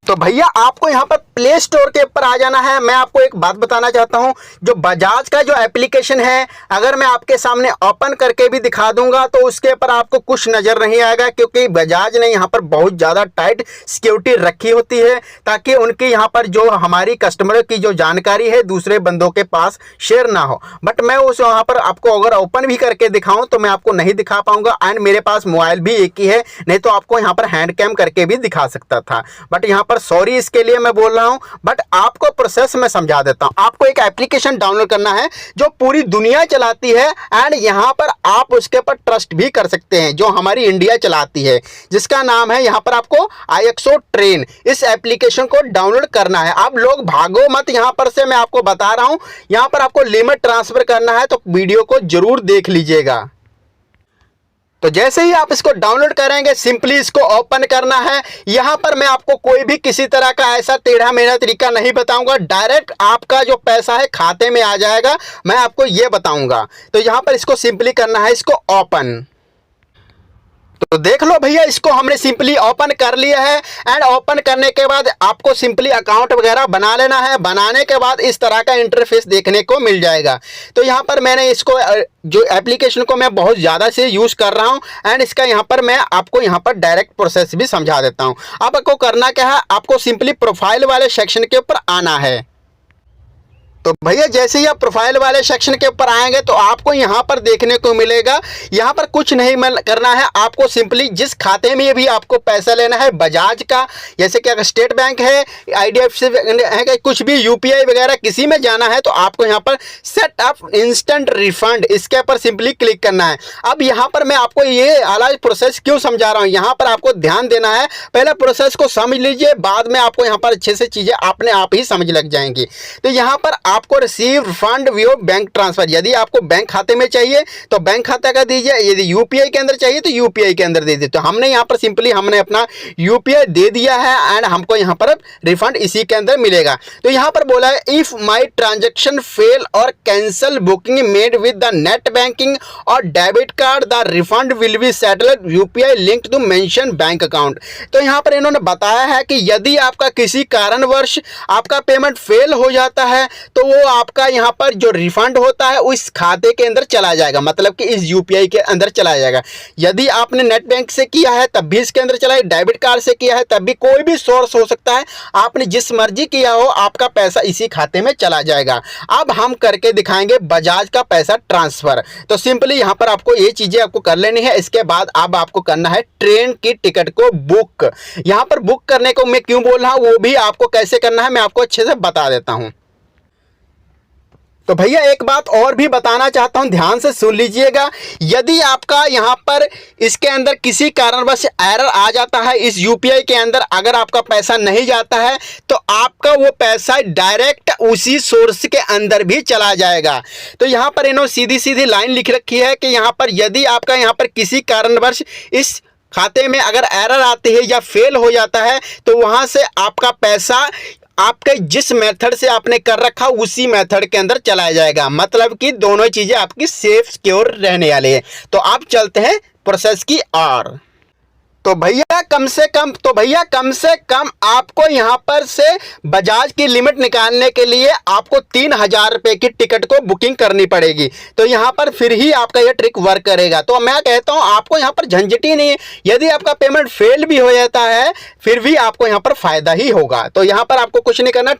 तो भैया आपको यहाँ पर प्ले स्टोर के ऊपर आ जाना है। मैं आपको एक बात बताना चाहता हूँ, जो बजाज का जो एप्लीकेशन है, अगर मैं आपके सामने ओपन करके भी दिखा दूंगा तो उसके ऊपर आपको कुछ नज़र नहीं आएगा, क्योंकि बजाज ने यहाँ पर बहुत ज़्यादा टाइट सिक्योरिटी रखी होती है ताकि उनकी यहाँ पर जो हमारी कस्टमर की जो जानकारी है दूसरे बंदों के पास शेयर ना हो। बट मैं उस वहाँ पर आपको अगर ओपन भी करके दिखाऊँ तो मैं आपको नहीं दिखा पाऊँगा, एंड मेरे पास मोबाइल भी एक ही है, नहीं तो आपको यहाँ पर हैंड कैम करके भी दिखा सकता था। बट यहाँ पर सॉरी इसके लिए मैं बोल रहा हूं, बट आपको प्रोसेस में समझा देता हूं। आपको एक एप्लीकेशन डाउनलोड करना है जो पूरी दुनिया चलाती है, एंड यहां पर आप उसके पर ट्रस्ट भी कर सकते हैं, जो हमारी इंडिया चलाती है, जिसका नाम है यहां पर आपको IXO ट्रेन। इस एप्लीकेशन को डाउनलोड करना है। आप लोग भागो मत, यहां पर से मैं आपको बता रहा हूं, यहां पर आपको लिमिट ट्रांसफर करना है, तो वीडियो को जरूर देख लीजिएगा। तो जैसे ही आप इसको डाउनलोड करेंगे, सिंपली इसको ओपन करना है। यहां पर मैं आपको कोई भी किसी तरह का ऐसा टेढ़ा मेढ़ा तरीका नहीं बताऊंगा, डायरेक्ट आपका जो पैसा है खाते में आ जाएगा, मैं आपको ये बताऊंगा। तो यहां पर इसको सिंपली करना है, इसको ओपन। तो देख लो भैया, इसको हमने सिंपली ओपन कर लिया है, एंड ओपन करने के बाद आपको सिंपली अकाउंट वगैरह बना लेना है। बनाने के बाद इस तरह का इंटरफेस देखने को मिल जाएगा। तो यहाँ पर मैंने इसको जो एप्लीकेशन को मैं बहुत ज़्यादा से यूज़ कर रहा हूँ, एंड इसका यहाँ पर मैं आपको यहाँ पर डायरेक्ट प्रोसेस भी समझा देता हूँ। अब आपको करना क्या है, आपको सिंपली प्रोफाइल वाले सेक्शन के ऊपर आना है। तो भैया जैसे ही आप प्रोफाइल वाले सेक्शन के ऊपर आएंगे तो आपको यहाँ पर देखने को मिलेगा, यहाँ पर कुछ नहीं करना है, आपको सिंपली जिस खाते में भी आपको पैसा लेना है, बजाज का, जैसे कि अगर स्टेट बैंक है, IDFC है, कुछ भी UPI वगैरह किसी में जाना है, तो आपको यहाँ पर सेट अप इंस्टेंट रिफंड, इसके ऊपर सिंपली क्लिक करना है। अब यहाँ पर मैं आपको ये अलग प्रोसेस क्यों समझा रहा हूँ, यहाँ पर आपको ध्यान देना है। पहले प्रोसेस को समझ लीजिए, बाद में आपको यहाँ पर अच्छे से चीज़ें अपने आप ही समझ लग जाएंगी। तो यहाँ पर आपको receive fund view bank transfer, यदि आपको बैंक खाते में चाहिए तो बैंक खाता का दीजिए, यदि UPI के अंदर चाहिए तो UPI के अंदर दे दीजिए। तो हमने यहाँ पर सिंपली हमने अपना UPI दे दिया है, एंड हमको यहाँ पर रिफंड इसी के अंदर मिलेगा। तो यहाँ पर बोला है, if my transaction fail or cancel booking made with the net banking or debit card, the refund will be settled UPI linked to mention bank account. तो यहाँ पर इन्होंने बताया है कि यदि आपका किसी कारणवश आपका पेमेंट फेल हो जाता है तो वो आपका यहाँ पर जो रिफंड होता है उस खाते के अंदर चला जाएगा, मतलब कि इस UPI के अंदर चला जाएगा। यदि आपने नेट बैंक से किया है तब भी इसके अंदर चला है, डेबिट कार्ड से किया है तब भी, कोई भी सोर्स हो सकता है, आपने जिस मर्जी किया हो आपका पैसा इसी खाते में चला जाएगा। अब हम करके दिखाएंगे बजाज का पैसा ट्रांसफर। तो सिंपली यहाँ पर आपको ये चीजें आपको कर लेनी है। इसके बाद अब आपको करना है ट्रेन की टिकट को बुक। यहाँ पर बुक करने को मैं क्यों बोल रहा हूँ, वो भी आपको कैसे करना है मैं आपको अच्छे से बता देता हूँ। तो भैया एक बात और भी बताना चाहता हूं, ध्यान से सुन लीजिएगा। यदि आपका यहां पर इसके अंदर किसी कारणवश एरर आ जाता है, इस UPI के अंदर अगर आपका पैसा नहीं जाता है तो आपका वो पैसा डायरेक्ट उसी सोर्स के अंदर भी चला जाएगा। तो यहां पर इन्होंने सीधी सीधी लाइन लिख रखी है कि यहां पर यदि आपका यहां पर किसी कारणवश इस खाते में अगर एरर आती है या फेल हो जाता है तो वहां से आपका पैसा आपके जिस मेथड से आपने कर रखा उसी मेथड के अंदर चला जाएगा, मतलब कि दोनों चीजें आपकी सेफ सिक्योर रहने वाली है। तो आप चलते हैं प्रोसेस की ओर। तो भैया कम से कम आपको यहाँ पर से बजाज की लिमिट निकालने के लिए आपको 3000 रुपये की टिकट को बुकिंग करनी पड़ेगी। तो यहाँ पर फिर ही आपका ये ट्रिक वर्क करेगा। तो मैं कहता हूँ आपको यहाँ पर झंझट ही नहीं है, यदि आपका पेमेंट फेल भी हो जाता है फिर भी आपको यहाँ पर फायदा ही होगा। तो यहाँ पर आपको कुछ नहीं करना,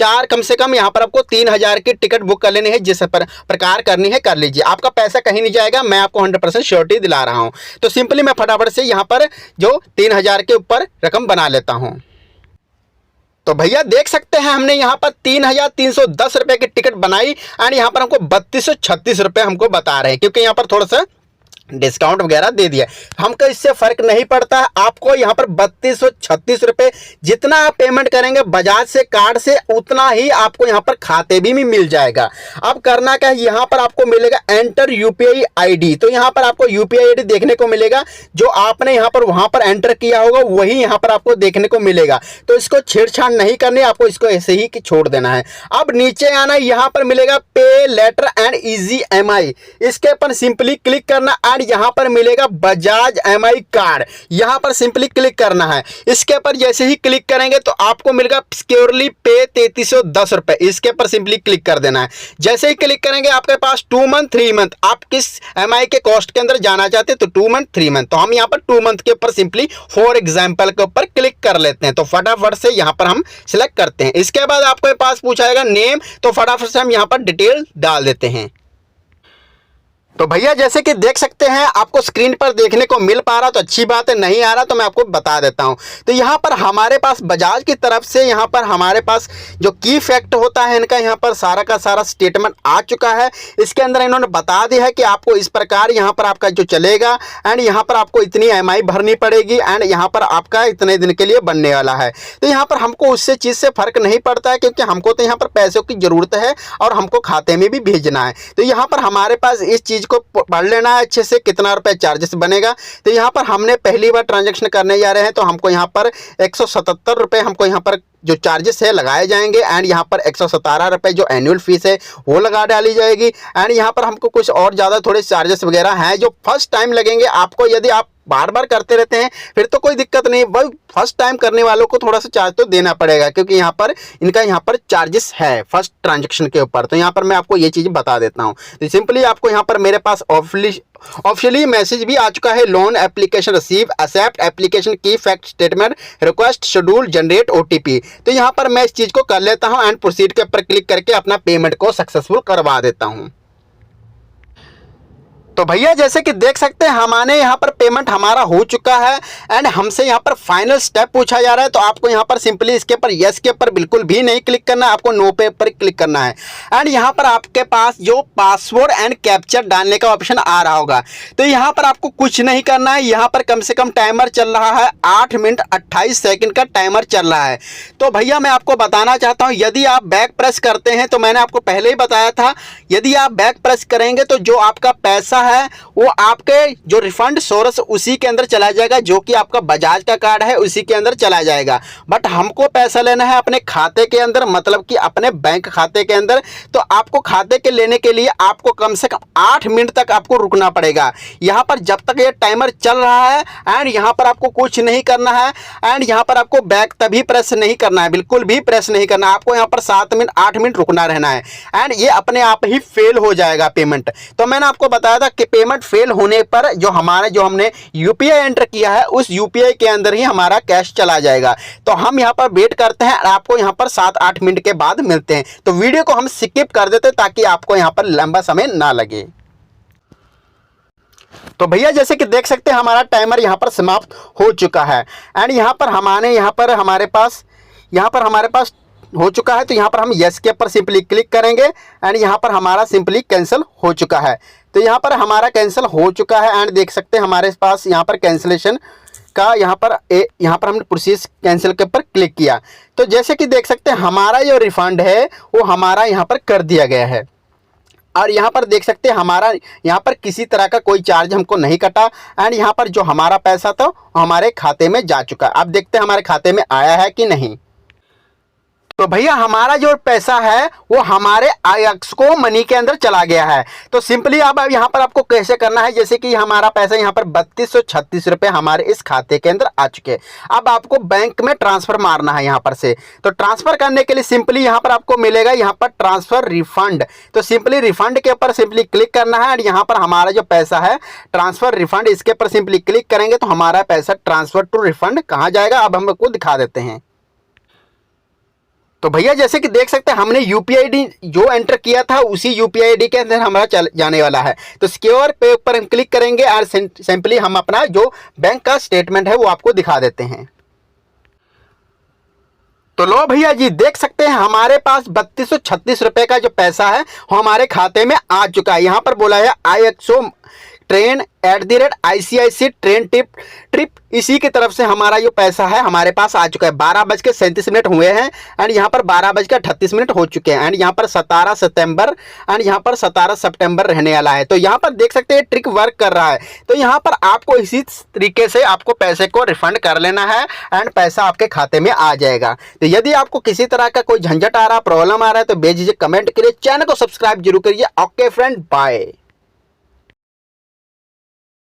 कम से कम यहाँ पर आपको 3000 की टिकट बुक कर लेनी है, जिस प्रकार करनी है कर लीजिए, आपका पैसा कहीं नहीं जाएगा, मैं आपको 100% श्योरिटी दिला रहा हूँ। तो सिंपली मैं फटाफट से यहाँ पर जो 3000 के ऊपर रकम बना लेता हूँ। तो भैया देख सकते हैं हमने यहाँ पर 3310 रुपये की टिकट बनाई, एंड यहाँ पर हमको 3236 रुपये हमको बता रहे हैं, क्योंकि यहाँ पर थोड़ा सा डिस्काउंट वगैरह दे दिया। हमको इससे फर्क नहीं पड़ता है, आपको यहाँ पर 3236 रुपये जितना आप पेमेंट करेंगे बजाज से कार्ड से उतना ही आपको यहाँ पर खाते भी मिल जाएगा। अब करना क्या है, यहाँ पर आपको मिलेगा एंटर UPI ID। तो यहाँ पर आपको UPI ID देखने को मिलेगा, जो आपने यहाँ पर वहाँ पर एंटर किया होगा वही यहाँ पर आपको देखने को मिलेगा। तो इसको छेड़छाड़ नहीं करनी, आपको इसको ऐसे ही छोड़ देना है। अब नीचे आना, यहाँ पर मिलेगा पे लेटर एंड EasyMI, इसके ऊपर सिंपली क्लिक करना। एंड यहाँ पर मिलेगा बजाज EMI कार्ड। यहाँ पर सिंपली क्लिक करना है। इसके ऊपर जैसे ही क्लिक करेंगे तो आपको मिलेगा सिक्योरली पे 3310 रुपए। इसके ऊपर सिंपली क्लिक कर देना है। जैसे ही क्लिक करेंगे आपके पास 2 मंथ 3 मंथ, आप किस EMI के कॉस्ट के अंदर जाना चाहते हैं तो 2 मंथ 3 मंथ, तो हम यहाँ पर 2 मंथ के ऊपर सिंपली फॉर एग्जाम्पल के ऊपर क्लिक कर लेते हैं। तो फटाफट से यहाँ पर हम सिलेक्ट करते हैं। इसके बाद आपके पास पूछाएगा नेम, तो फटाफट से हम यहाँ पर डिटेल डाल देते हैं। तो भैया जैसे कि देख सकते हैं आपको स्क्रीन पर देखने को मिल पा रहा, तो अच्छी बात है। नहीं आ रहा तो मैं आपको बता देता हूं। तो यहाँ पर हमारे पास बजाज की तरफ से यहाँ पर हमारे पास जो की फैक्ट होता है इनका यहाँ पर सारा का सारा स्टेटमेंट आ चुका है। इसके अंदर इन्होंने बता दिया है कि आपको इस प्रकार यहाँ पर आपका जो चलेगा एंड यहाँ पर आपको इतनी EMI भरनी पड़ेगी एंड यहाँ पर आपका इतने दिन के लिए बनने वाला है। तो यहाँ पर हमको उससे चीज़ से फर्क नहीं पड़ता है, क्योंकि हमको तो यहाँ पर पैसों की ज़रूरत है और हमको खाते में भी भेजना है। तो यहाँ पर हमारे पास इस चीज़ को पढ़ लेना है अच्छे से, कितना रुपए चार्जेस बनेगा। तो यहाँ पर हमने पहली बार ट्रांजैक्शन करने जा रहे हैं तो हमको यहाँ पर 177 रुपये हमको यहाँ पर जो चार्जेस है लगाए जाएंगे एंड यहाँ पर 117 रुपये जो एनुअल फीस है वो लगा डाली जाएगी। एंड यहाँ पर हमको कुछ और ज़्यादा थोड़े चार्जेस वगैरह हैं जो फर्स्ट टाइम लगेंगे आपको। यदि आप बार बार करते रहते हैं फिर तो कोई दिक्कत नहीं, भाई फर्स्ट टाइम करने वालों को थोड़ा सा चार्ज तो देना पड़ेगा, क्योंकि यहाँ पर इनका यहाँ पर चार्जेस है फर्स्ट ट्रांजैक्शन के ऊपर। तो यहाँ पर मैं आपको ये चीज़ बता देता हूँ। तो सिंपली आपको यहाँ पर मेरे पास ऑफिशियली मैसेज भी आ चुका है, loan application receive accept application की fact statement request schedule generate OTP। तो यहाँ पर मैं इस चीज़ को कर लेता हूँ एंड प्रोसीड के ऊपर क्लिक करके अपना पेमेंट को सक्सेसफुल करवा देता हूँ। तो भैया जैसे कि देख सकते हैं हमारे यहाँ पर पेमेंट हमारा हो चुका है एंड हमसे यहाँ पर फाइनल स्टेप पूछा जा रहा है। तो आपको यहाँ पर सिंपली इसके ऊपर यस के ऊपर बिल्कुल भी नहीं क्लिक करना है, आपको नो पे पर क्लिक करना है। एंड यहाँ पर आपके पास जो पासवर्ड एंड कैप्चर डालने का ऑप्शन आ रहा होगा, तो यहाँ पर आपको कुछ नहीं करना है। यहाँ पर कम से कम टाइमर चल रहा है, 8 मिनट 28 सेकेंड का टाइमर चल रहा है। तो भैया मैं आपको बताना चाहता हूँ, यदि आप बैक प्रेस करते हैं तो मैंने आपको पहले ही बताया था, यदि आप बैक प्रेस करेंगे तो जो आपका पैसा है वो आपके जो रिफंड सोर्स उसी के अंदर चला जाएगा, जो कि आपका बजाज का कार्ड है उसी के अंदर चला जाएगा। बट हमको पैसा लेना है अपने खाते के अंदर, मतलब कि अपने बैंक खाते के अंदर। तो आपको खाते के लेने के लिए आपको कम से कम 8 मिनट तक आपको रुकना पड़ेगा यहाँ पर, जब तक ये टाइमर चल रहा है। एंड यहाँ पर आपको कुछ नहीं करना है एंड यहाँ पर आपको बैक तभी प्रेस नहीं करना है, बिल्कुल भी प्रेस नहीं करना है। आपको यहाँ पर 7 मिनट 8 मिनट रुकना रहना है एंड ये अपने आप ही फेल हो जाएगा पेमेंट। तो मैंने आपको बताया था कि पेमेंट फेल होने पर जो हमने UPI एंटर किया है उस UPI के अंदर ही हमारा कैश चला जाएगा। तो हम यहाँ पर वेट करते हैं, आपको यहाँ पर 7-8 मिनट के बाद मिलते हैं। तो वीडियो को हम स्किप कर देते हैं ताकि आपको यहाँ पर लंबा समय ना लगे। तो भैया जैसे कि देख सकते हैं हमारा टाइमर यहाँ पर समाप्त हो चुका है एंड यहाँ पर हमारे पास हो चुका है। तो यहाँ पर हम यस के ऊपर सिंपली क्लिक करेंगे एंड यहाँ पर हमारा सिंपली कैंसिल हो चुका है। तो यहाँ पर हमारा कैंसिल हो चुका है एंड देख सकते हैं हमारे पास यहाँ पर कैंसिलेशन का यहाँ पर हमने प्रोसेस कैंसिल के ऊपर क्लिक किया। तो जैसे कि देख सकते हैं हमारा जो रिफंड है वो हमारा यहाँ पर कर दिया गया है और यहाँ पर देख सकते हैं हमारा यहाँ पर किसी तरह का कोई चार्ज हमको नहीं कटा एंड यहाँ पर जो हमारा पैसा था हमारे खाते में जा चुका है। अब देखते हैं हमारे खाते में आया है कि नहीं। तो भैया हमारा जो पैसा है वो हमारे IXCO मनी के अंदर चला गया है। तो सिंपली अब यहाँ पर आपको कैसे करना है, जैसे कि हमारा पैसा यहाँ पर 3236 रुपये हमारे इस खाते के अंदर आ चुके हैं। अब आपको बैंक में ट्रांसफ़र मारना है यहाँ पर से। तो ट्रांसफ़र करने के लिए सिंपली यहाँ पर आपको मिलेगा यहाँ पर ट्रांसफ़र रिफंड। तो सिंपली रिफंड के ऊपर सिंपली क्लिक करना है और यहाँ पर हमारा जो पैसा है ट्रांसफ़र रिफंड, इसके ऊपर सिंपली क्लिक करेंगे तो हमारा पैसा ट्रांसफ़र टू रिफंड कहाँ जाएगा अब हम आपको दिखा देते हैं। तो भैया जैसे कि देख सकते हैं हमने UPI ID जो एंटर किया था उसी UPI ID के अंदर हमारा जाने वाला है। तो सिक्योर पे ऊपर हम क्लिक करेंगे और सिंपली हम अपना जो बैंक का स्टेटमेंट है वो आपको दिखा देते हैं। तो लो भैया जी देख सकते हैं हमारे पास 3236 रुपये का जो पैसा है वो हमारे खाते में आ चुका है। यहाँ पर बोला है IXCO train @ICIC train trip इसी की तरफ से हमारा जो पैसा है हमारे पास आ चुका है। 12:37 हुए हैं एंड यहाँ पर 12:38 हो चुके हैं एंड यहाँ पर 17 सितंबर एंड यहाँ पर 17 सितंबर रहने वाला है। तो यहाँ पर देख सकते हैं ट्रिक वर्क कर रहा है। तो यहाँ पर आपको इसी तरीके से आपको पैसे को रिफंड कर लेना है एंड पैसा आपके खाते में आ जाएगा। तो यदि आपको किसी तरह का कोई झंझट आ रहा, प्रॉब्लम आ रहा है तो बेझिझक कमेंट करिए, चैनल को सब्सक्राइब जरूर करिए। Okay friend, bye.